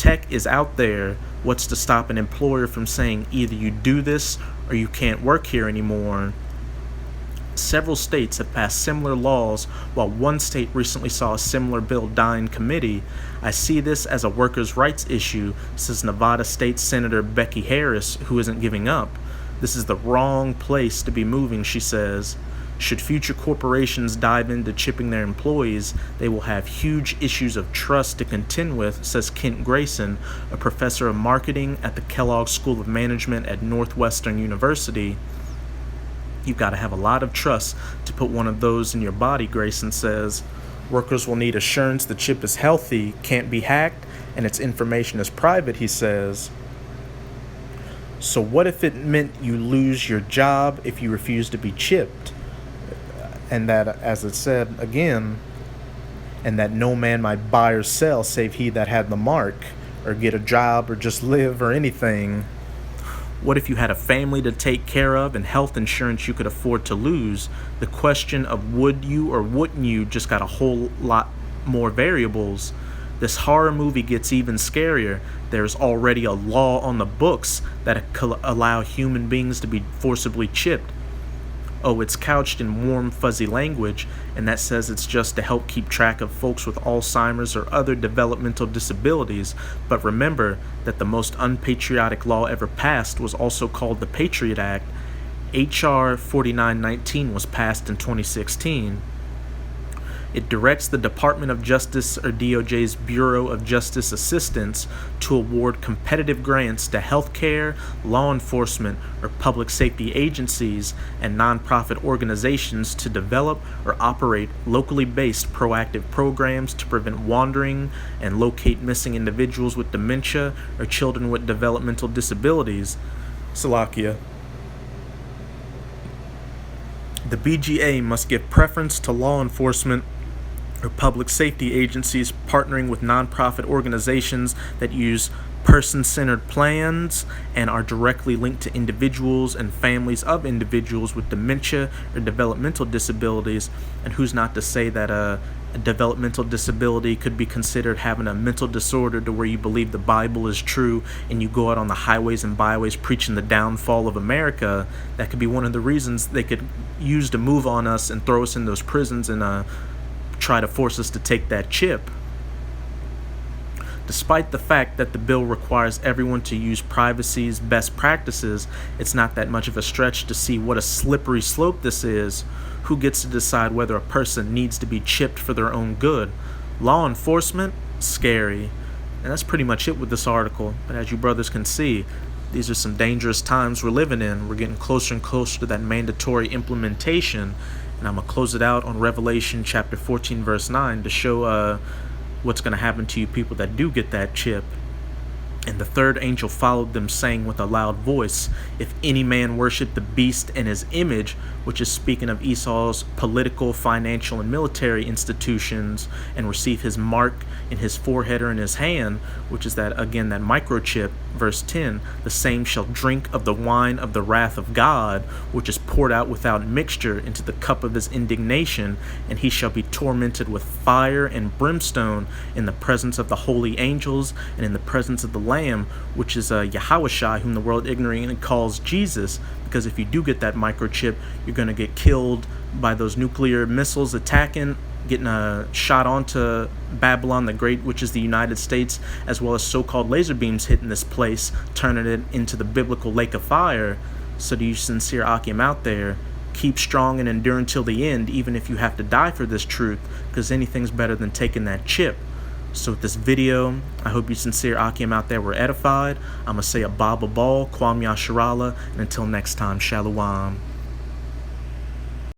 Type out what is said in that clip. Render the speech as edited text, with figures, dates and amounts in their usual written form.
tech is out there, what's to stop an employer from saying either you do this or you can't work here anymore? Several states have passed similar laws, while one state recently saw a similar bill die in committee. I see this as a workers' rights issue, says Nevada State Senator Becky Harris, who isn't giving up. This is the wrong place to be moving, she says. Should future corporations dive into chipping their employees, they will have huge issues of trust to contend with, says Kent Grayson, a professor of marketing at the Kellogg School of Management at Northwestern University. You've got to have a lot of trust to put one of those in your body, Grayson says. Workers will need assurance the chip is healthy, can't be hacked, and its information is private, he says. So what if it meant you lose your job if you refuse to be chipped? And that, as it said again, and that no man might buy or sell save he that had the mark, or get a job, or just live, or anything. What if you had a family to take care of and health insurance you could afford to lose? The question of would you or wouldn't you just got a whole lot more variables. This horror movie gets even scarier. There's already a law on the books that allow human beings to be forcibly chipped. Oh, it's couched in warm, fuzzy language, and that says it's just to help keep track of folks with Alzheimer's or other developmental disabilities. But remember that the most unpatriotic law ever passed was also called the Patriot Act. H.R. 4919 was passed in 2016. It directs the Department of Justice or DOJ's Bureau of Justice Assistance to award competitive grants to healthcare, law enforcement, or public safety agencies and nonprofit organizations to develop or operate locally based proactive programs to prevent wandering and locate missing individuals with dementia or children with developmental disabilities. Salakia. The BGA must give preference to law enforcement or public safety agencies partnering with nonprofit organizations that use person-centered plans and are directly linked to individuals and families of individuals with dementia or developmental disabilities. And who's not to say that a developmental disability could be considered having a mental disorder to where you believe the Bible is true and you go out on the highways and byways preaching the downfall of America. That could be one of the reasons they could use to move on us and throw us in those prisons and try to force us to take that chip. Despite the fact that the bill requires everyone to use privacy's best practices, it's not that much of a stretch to see what a slippery slope this is. Who gets to decide whether a person needs to be chipped for their own good? Law enforcement? Scary. And that's pretty much it with this article. But as you brothers can see, these are some dangerous times we're living in. We're getting closer and closer to that mandatory implementation. And I'm going to close it out on Revelation chapter 14, verse 9 to show what's going to happen to you people that do get that chip. And the third angel followed them, saying with a loud voice, if any man worship the beast and his image, which is speaking of Esau's political, financial, and military institutions, and receive his mark in his forehead or in his hand, which is that microchip, verse 10, the same shall drink of the wine of the wrath of God, which is poured out without mixture into the cup of his indignation, and he shall be tormented with fire and brimstone in the presence of the holy angels and in the presence of the Lamb, which is Yahushua, whom the world ignorantly calls Jesus. Because if you do get that microchip, you're going to get killed by those nuclear missiles attacking, getting shot onto Babylon the Great, which is the United States, as well as so-called laser beams hitting this place, turning it into the biblical lake of fire. So to you sincere Akim out there, keep strong and endure until the end, even if you have to die for this truth, because anything's better than taking that chip. So with this video, I hope you sincere Akim out there were edified. I'm going to say a Baba Ball, Kwam Yasharala, and until next time, Shalom.